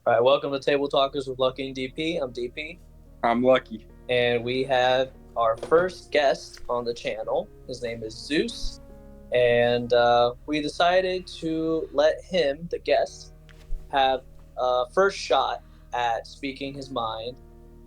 All right, welcome to Table Talkers with Lucky and DP. I'm DP, I'm lucky. and we have our first guest on the channel. His name is Zeus, and we decided to let him, the guest, have first shot at speaking his mind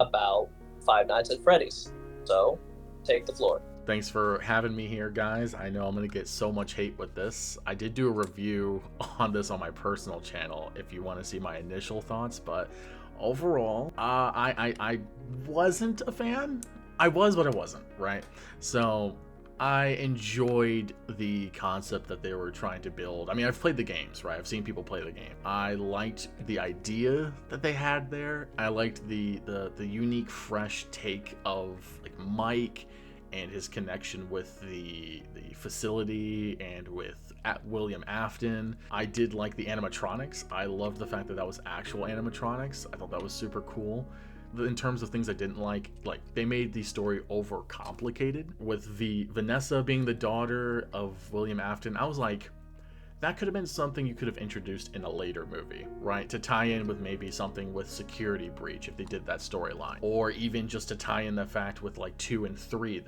about Five Nights at Freddy's. So, take the floor. Thanks for having me here, guys. I know I'm going to get so much hate with this. I did do a review on this on my personal channel if you want to see my initial thoughts, but overall, I wasn't a fan. I was, but I wasn't, right? So I enjoyed the concept that they were trying to build. I mean, I've played the games, right? I've seen people play the game. I liked the idea that they had there. I liked the unique, fresh take of like Mike and his connection with the facility and with William Afton. I did like the animatronics. I loved the fact that that was actual animatronics. I thought that was super cool. In terms of things I didn't like they made the story over complicated with Vanessa being the daughter of William Afton. I was like, that could have been something you could have introduced in a later movie, right? To tie in with maybe something with security breach if they did that storyline. Or even just to tie in the fact with like 2 and 3,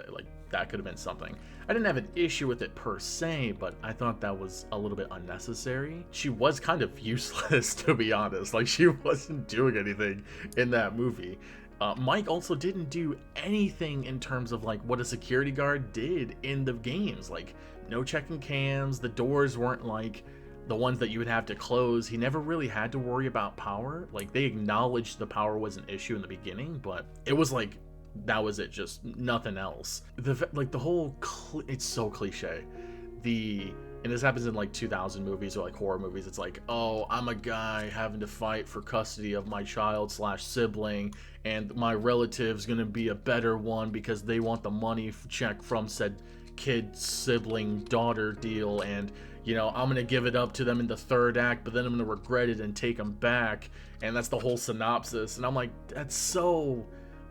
that could have been something. I didn't have an issue with it per se, but I thought that was a little bit unnecessary. She was kind of useless, to be honest. Like, she wasn't doing anything in that movie. Mike also didn't do anything in terms of like what a security guard did in the games. Like, no checking cams, the doors weren't like the ones that you would have to close. He never really had to worry about power. Like, they acknowledged the power was an issue in the beginning, but it was like that was it, just nothing else. The whole it's so cliche. And this happens in like 2000 movies or like horror movies. It's like, oh, I'm a guy having to fight for custody of my child / sibling, and my relative's gonna be a better one because they want the money check from said kid, sibling, daughter deal, and you know, I'm gonna give it up to them in the third act, but then I'm gonna regret it and take them back. And that's the whole synopsis. And I'm like, that's so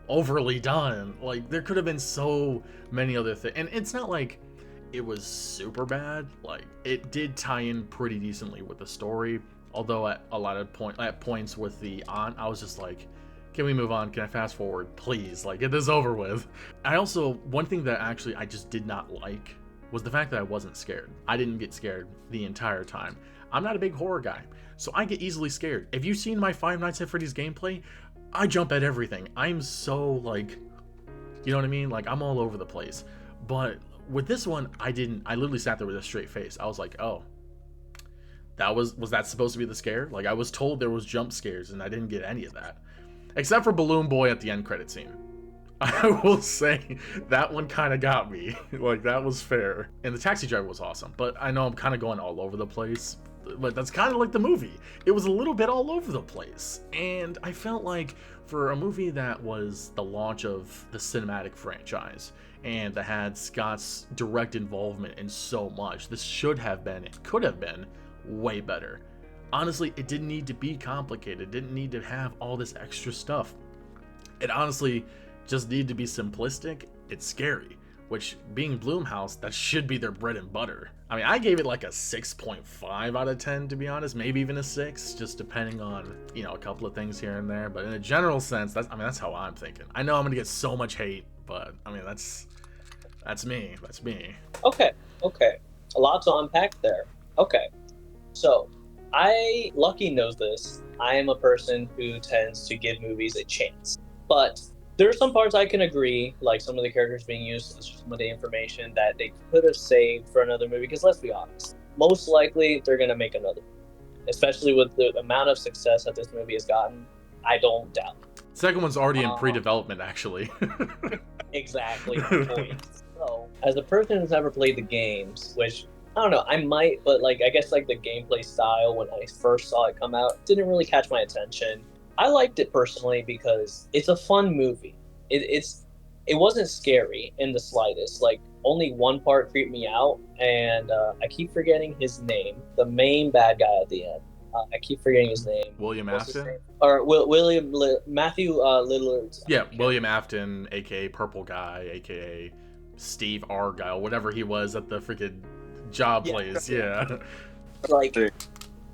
overly done. Like, there could have been so many other things. And it's not like it was super bad. Like, it did tie in pretty decently with the story, although at a lot of points with I was just like, can we move on? Can I fast forward, please? Like, get this over with. One thing that actually I just did not like was the fact that I wasn't scared. I didn't get scared the entire time. I'm not a big horror guy, so I get easily scared. If you've seen my Five Nights at Freddy's gameplay, I jump at everything. I'm so like, you know what I mean? Like, I'm all over the place. But with this one, I literally sat there with a straight face. I was like, oh, was that supposed to be the scare? Like, I was told there was jump scares and I didn't get any of that. Except for Balloon Boy at the end credit scene. I will say that one kind of got me. Like, that was fair. And the taxi driver was awesome. But I know I'm kind of going all over the place. But that's kind of like the movie. It was a little bit all over the place. And I felt like for a movie that was the launch of the cinematic franchise and that had Scott's direct involvement in so much, this should have been, it could have been way better. Honestly, it didn't need to be complicated. It didn't need to have all this extra stuff. It honestly just needed to be simplistic. It's scary, which, being Blumhouse, that should be their bread and butter. I mean, I gave it like a 6.5 out of 10, to be honest, maybe even a 6, just depending on, you know, a couple of things here and there. But in a general sense, that's how I'm thinking. I know I'm gonna get so much hate, but I mean, that's me. That's me. Okay. A lot to unpack there. Okay. So, Lucky knows this. I am a person who tends to give movies a chance. But there are some parts I can agree, like some of the characters being used, some of the information that they could have saved for another movie, because let's be honest, most likely they're going to make another movie. Especially with the amount of success that this movie has gotten, I don't doubt. Second one's already in pre-development, actually. Exactly the point. So, as a person who's never played the games, which I don't know, I might, but like I guess like the gameplay style when I first saw it come out didn't really catch my attention. I liked it personally because it's a fun movie. It wasn't scary in the slightest. Like, only one part creeped me out, and I keep forgetting his name. The main bad guy at the end. I keep forgetting his name. William Afton? Or Matthew Lillard. Yeah, William Afton, aka Purple Guy, aka Steve Argyle, whatever he was at the freaking job place. Yeah. Like,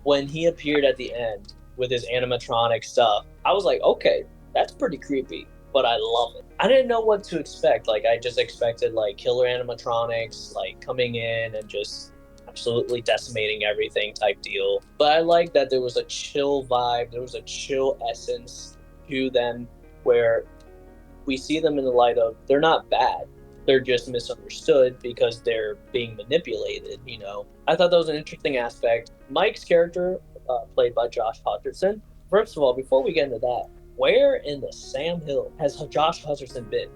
when he appeared at the end with his animatronic stuff. I was like, okay, that's pretty creepy, but I love it. I didn't know what to expect. Like, I just expected like killer animatronics like coming in and just absolutely decimating everything type deal. But I like that there was a chill vibe, there was a chill essence to them, where we see them in the light of they're not bad, they're just misunderstood because they're being manipulated. I thought that was an interesting aspect. Mike's character, played by Josh Hutcherson. First of all, before we get into that, where in the Sam Hill has Josh Hutcherson been?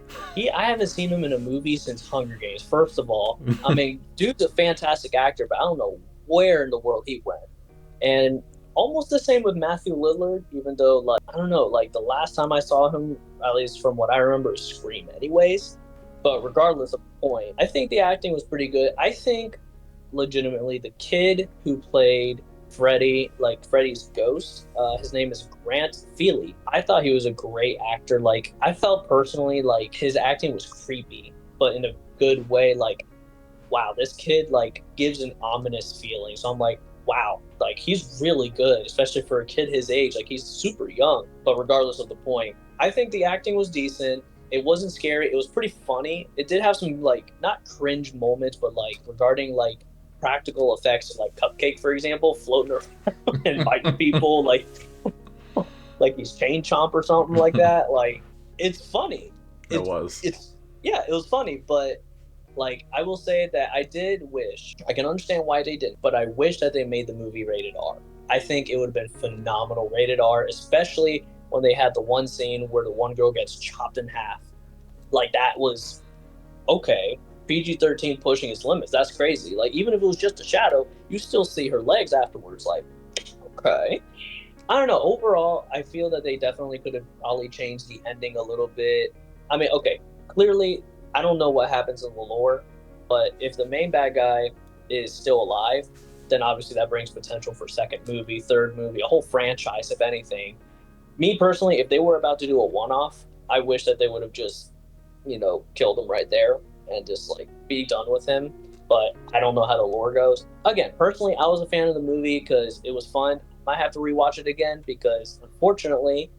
I haven't seen him in a movie since Hunger Games. First of all, I mean, dude's a fantastic actor, but I don't know where in the world he went. And almost the same with Matthew Lillard, even though, like, I don't know, like the last time I saw him, at least from what I remember, is Scream anyways. But regardless of the point, I think the acting was pretty good. I think legitimately the kid who played Freddy, like Freddy's ghost, his name is Grant Feely. I thought he was a great actor. Like, I felt personally like his acting was creepy, but in a good way. Like, wow, this kid like gives an ominous feeling. So I'm like, wow, like he's really good, especially for a kid his age. Like, he's super young. But regardless of the point, I think the acting was decent. It wasn't scary. It was pretty funny. It did have some like not cringe moments, but like regarding like practical effects, like Cupcake, for example, floating around and biting people like he's Chain Chomp or something like that. Like, it's funny. It was. It was funny, but like, I will say that I did wish, I can understand why they didn't, but I wish that they made the movie rated R. I think it would have been phenomenal rated R, especially when they had the one scene where the one girl gets chopped in half. Like, that was okay. PG-13 pushing its limits. That's crazy. Like, even if it was just a shadow, you still see her legs afterwards. Like, okay. I don't know. Overall, I feel that they definitely could have probably changed the ending a little bit. I mean, okay, clearly, I don't know what happens in the lore, but if the main bad guy is still alive, then obviously that brings potential for second movie, third movie, a whole franchise, if anything. Me personally, if they were about to do a one-off, I wish that they would have just, killed him right there and just like be done with him. But I don't know how the lore goes. Again, personally, I was a fan of the movie because it was fun. Might have to rewatch it again because unfortunately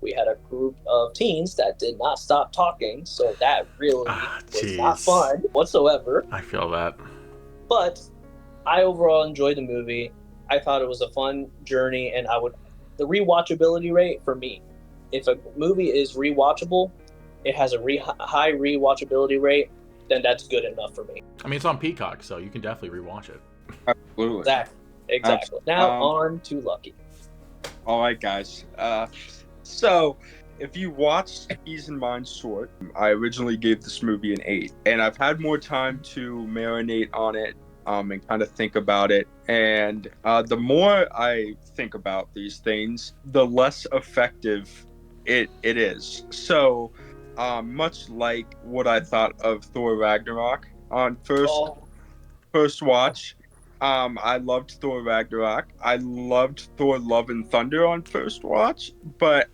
we had a group of teens that did not stop talking, so that really was not fun whatsoever. I feel that. But I overall enjoyed the movie. I thought it was a fun journey, and the rewatchability rate for me, if a movie is rewatchable, it has a high rewatchability rate, then that's good enough for me. I mean, it's on Peacock, so you can definitely rewatch it. Absolutely. Exactly. Now on to Lucky. All right, guys. So if you watched Keys and Mine Short, I originally gave this movie an 8, and I've had more time to marinate on it and kind of think about it. And the more I think about these things, the less effective it is. So much like what I thought of Thor Ragnarok on first watch. I loved Thor Ragnarok. I loved Thor Love and Thunder on first watch, but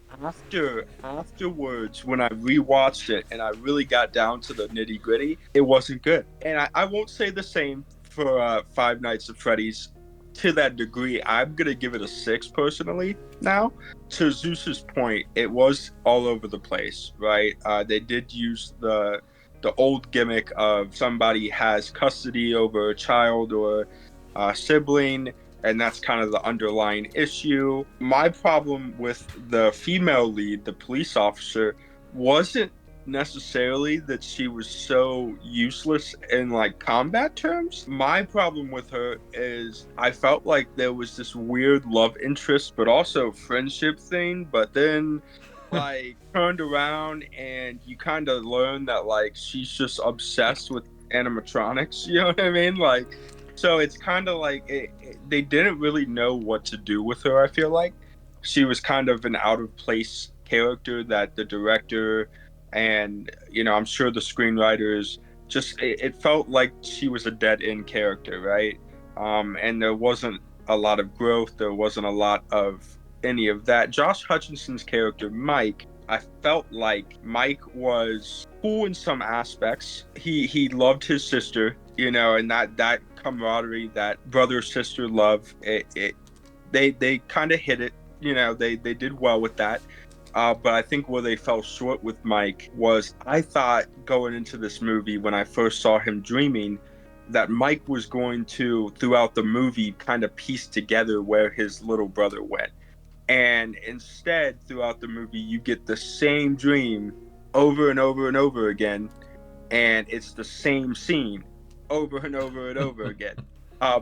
afterwards, when I rewatched it and I really got down to the nitty gritty, it wasn't good. And I won't say the same for Five Nights at Freddy's to that degree. I'm gonna give it a 6 personally. Now, to Zeus's point, it was all over the place, right? They did use the old gimmick of somebody has custody over a child or sibling, and that's kind of the underlying issue. My problem with the female lead, the police officer, wasn't necessarily that she was so useless in like combat terms. My problem with her is I felt like there was this weird love interest but also friendship thing, but then like turned around and you kind of learn that like she's just obsessed with animatronics, you know what I mean? Like, so it's kind of like they didn't really know what to do with her. I feel like she was kind of an out of place character that the director and I'm sure the screenwriters just it felt like she was a dead end character, right? And there wasn't a lot of growth. There wasn't a lot of any of that. Josh Hutcherson's character, Mike, I felt like Mike was cool in some aspects. He loved his sister, and that camaraderie, that brother sister love, they kind of hit it they did well with that. But I think where they fell short with Mike was, I thought going into this movie, when I first saw him dreaming, that Mike was going to, throughout the movie, kind of piece together where his little brother went. And instead, throughout the movie, you get the same dream over and over and over again, and it's the same scene over and over and over again.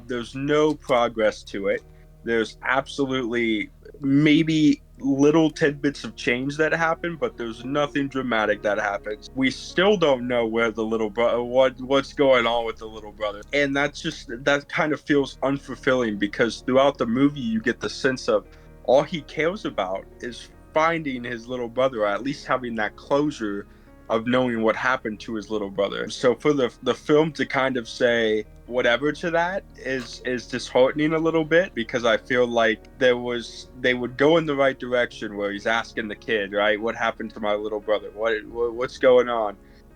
There's no progress to it. There's absolutely maybe little tidbits of change that happen, but there's nothing dramatic that happens. We still don't know where the little brother, what's going on with the little brother, and that kind of feels unfulfilling, because throughout the movie you get the sense of all he cares about is finding his little brother, or at least having that closure of knowing what happened to his little brother. So for the film to kind of say whatever to that is disheartening a little bit, because I feel like they would go in the right direction where he's asking the kid, right, what happened to my little brother, what's going on,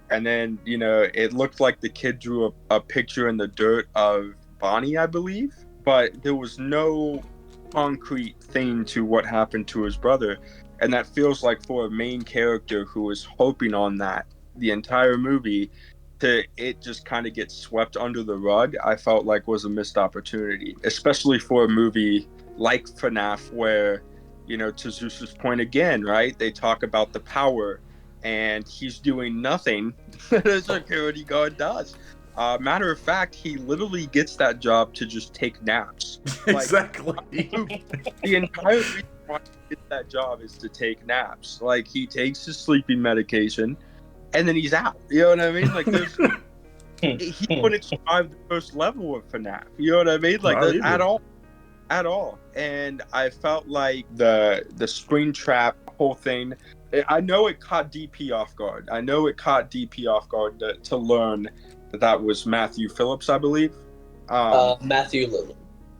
and then it looked like the kid drew a picture in the dirt of Bonnie, I believe, but there was no concrete thing to what happened to his brother. And that feels like, for a main character who is hoping on that the entire movie, to it just kind of get swept under the rug, I felt like was a missed opportunity, especially for a movie like Fnaf, where, to Zeus's point again, right, they talk about the power, and he's doing nothing that a security guard does. Matter of fact, he literally gets that job to just take naps. Exactly. The entire reason why he gets that job is to take naps. Like, he takes his sleeping medication, and then he's out. You know what I mean? Like, he wouldn't survive the first level of FNAF. You know what I mean? Like, at all. And I felt like the spring trap whole thing, I know it caught DP off guard. To learn that was Matthew Phillips, I believe.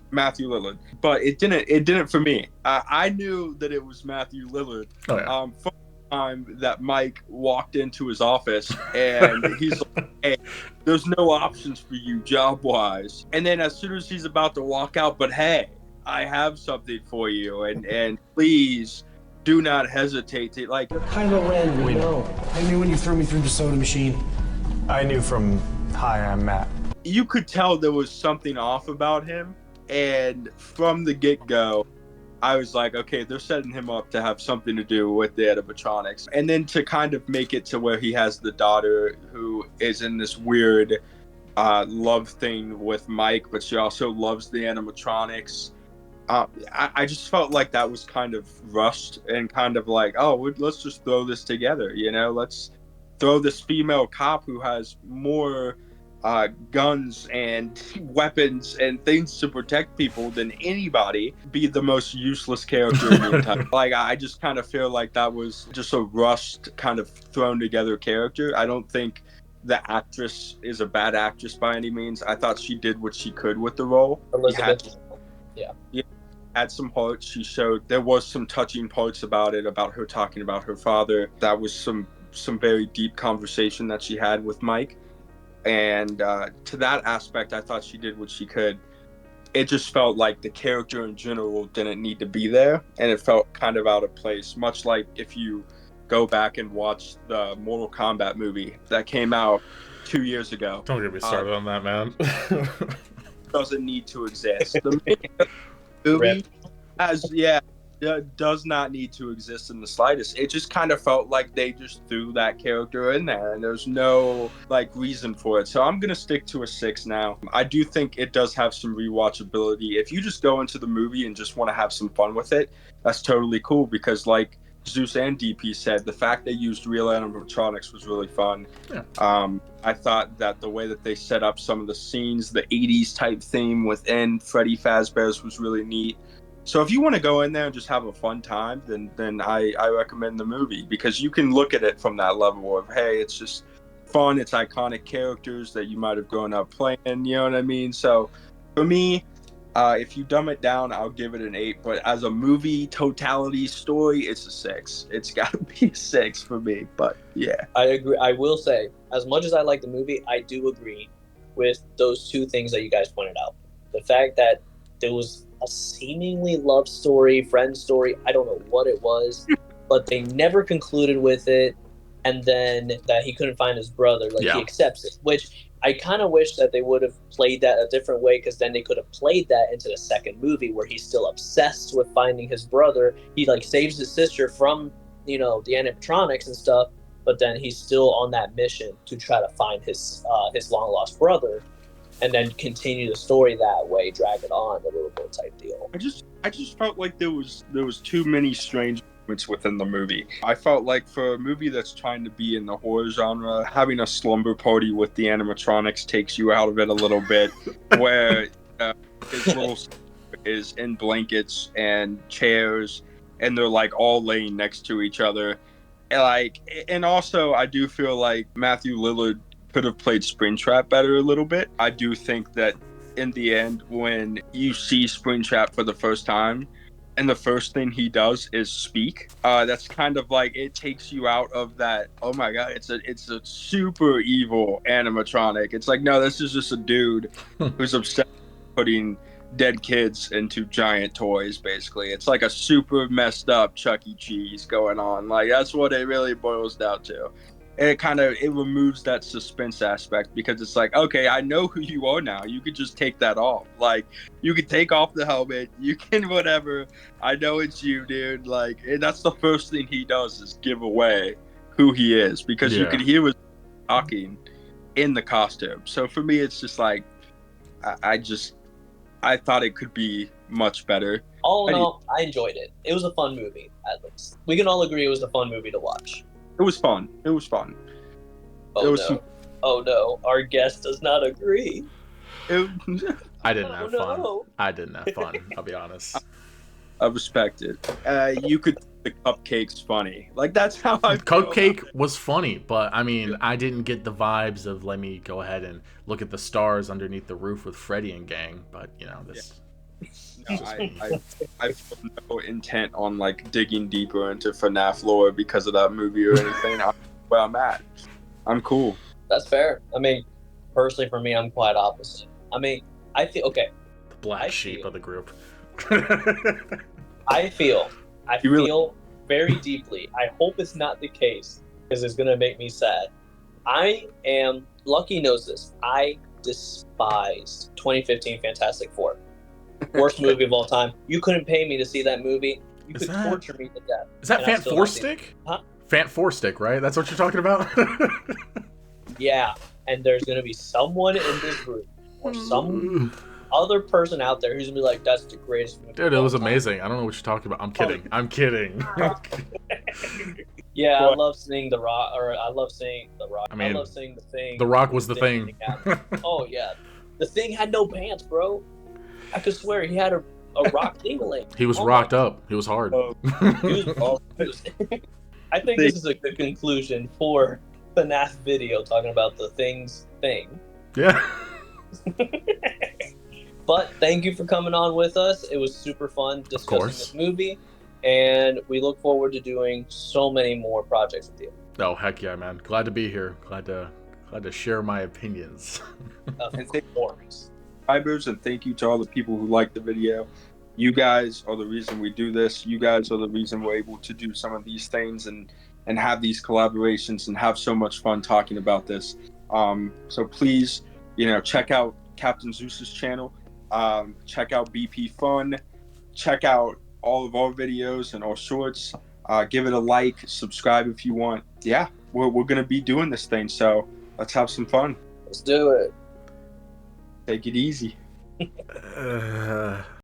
Matthew Lillard, but it didn't for me. I knew that it was Matthew Lillard. Oh, yeah. From the time that Mike walked into his office, and he's like, "Hey, there's no options for you job wise." And then as soon as he's about to walk out, "But hey, I have something for you, and please do not hesitate to like." You're kind of random, I knew when you threw me through the soda machine. I knew from "Hi, I'm Matt." You could tell there was something off about him. And from the get-go, I was like, okay, they're setting him up to have something to do with the animatronics. And then to kind of make it to where he has the daughter who is in this weird love thing with Mike, but she also loves the animatronics. I just felt like that was kind of rushed, and kind of like, oh, let's just throw this together, let's throw this female cop who has more guns and weapons and things to protect people than anybody, be the most useless character in the entire. Like, I just kind of feel like that was just a rushed, kind of thrown together character. I don't think the actress is a bad actress by any means. I thought she did what she could with the role. Elizabeth. Had some heart. She showed there was some touching parts about her talking about her father. That was some very deep conversation that she had with Mike. And to that aspect, I thought she did what she could. It just felt like the character in general didn't need to be there, and it felt kind of out of place. Much like if you go back and watch the Mortal Kombat movie that came out 2 years ago. Don't get me started on that, man. Doesn't need to exist. The main movie does not need to exist in the slightest. It just kind of felt like they just threw that character in there, and there's no reason for it. So I'm gonna stick to a 6 now. I do think it does have some rewatchability. If you just go into the movie and just want to have some fun with it, that's totally cool, because like Zeus and DP said, the fact they used real animatronics was really fun. Yeah. I thought that the way that they set up some of the scenes, the 80s type theme within Freddy Fazbear's, was really neat. So if you want to go in there and just have a fun time, then I recommend the movie, because you can look at it from that level of, hey, it's just fun, it's iconic characters that you might have grown up playing, you know what I mean? So for me, if you dumb it down, I'll give it an 8, but as a movie totality story, it's a 6. It's got to be a 6 for me, but yeah. I agree. I will say, as much as I like the movie, I do agree with those two things that you guys pointed out. The fact that there was a seemingly love story, friend story. I don't know what it was, but they never concluded with it. And then that he couldn't find his brother, like he accepts it, which I kind of wish that they would have played that a different way, because then they could have played that into the second movie where he's still obsessed with finding his brother. He like saves his sister from, the animatronics and stuff, but then he's still on that mission to try to find his long lost brother, and then continue the story that way, drag it on a little bit type deal. I just felt like there was too many strange moments within the movie. I felt like for a movie that's trying to be in the horror genre, having a slumber party with the animatronics takes you out of it a little bit, where his little sister is in blankets and chairs, and they're like all laying next to each other. And also I do feel like Matthew Lillard could have played Springtrap better a little bit. I do think that in the end, when you see Springtrap for the first time, and the first thing he does is speak, that's kind of like, it takes you out of that, oh my god, it's a super evil animatronic. It's like, no, this is just a dude who's obsessed with putting dead kids into giant toys, basically. It's like a super messed up Chuck E. Cheese going on. Like, that's what it really boils down to. And it removes that suspense aspect, because it's like, okay, I know who you are now. You could just take that off. Like, you can take off the helmet. You can whatever. I know it's you, dude. Like, and that's the first thing he does, is give away who he is, because you could hear him talking in the costume. So for me, it's just like, I thought it could be much better. All in all, I enjoyed it. It was a fun movie, at least. We can all agree it was a fun movie to watch. It was fun. Oh no, our guest does not agree. I didn't have fun. I didn't have fun, I'll be honest. I respect it. You could think the cupcake's funny. Like, that's how I feel. Cupcake was funny, but I mean, I didn't get the vibes of let me go ahead and look at the stars underneath the roof with Freddy and gang, but this... No, I feel no intent on like digging deeper into Fnaf lore because of that movie or anything. Where I'm at, I'm cool. That's fair. I mean, personally for me, I'm quite opposite. I mean, I feel the black sheep of the group. I feel very deeply. I hope it's not the case, because it's gonna make me sad. Lucky knows this. I despise 2015 Fantastic Four. Worst movie of all time. You couldn't pay me to see that movie. You could torture me to death. Is that Fant Four Stick? Huh? Fant Four Stick, right? That's what you're talking about? Yeah, and there's gonna be someone in this group or some other person out there who's gonna be like, "That's the greatest movie." Dude, it was amazing. I don't know what you're talking about. I'm kidding. I'm kidding. Yeah, I love seeing The Rock, or I love seeing The Rock. I mean, I love seeing The Thing. The Rock was the Thing. Oh yeah, The Thing had no pants, bro. I could swear he had a rock dingling. He was rocked up. He was hard. I think this is a good conclusion for FNAF video, talking about The Thing's thing. Yeah. But thank you for coming on with us. It was super fun discussing this movie, and we look forward to doing so many more projects with you. Oh, heck yeah, man. Glad to be here. Glad to share my opinions. Of course. And thank you to all the people who liked the video. You guys are the reason we do this. You guys are the reason we're able to do some of these things and have these collaborations and have so much fun talking about this. So please, check out Captain Zeus's channel. Check out BP Fun. Check out all of our videos and our shorts. Give it a like, subscribe if you want. Yeah, we're going to be doing this thing. So let's have some fun. Let's do it. Take it easy.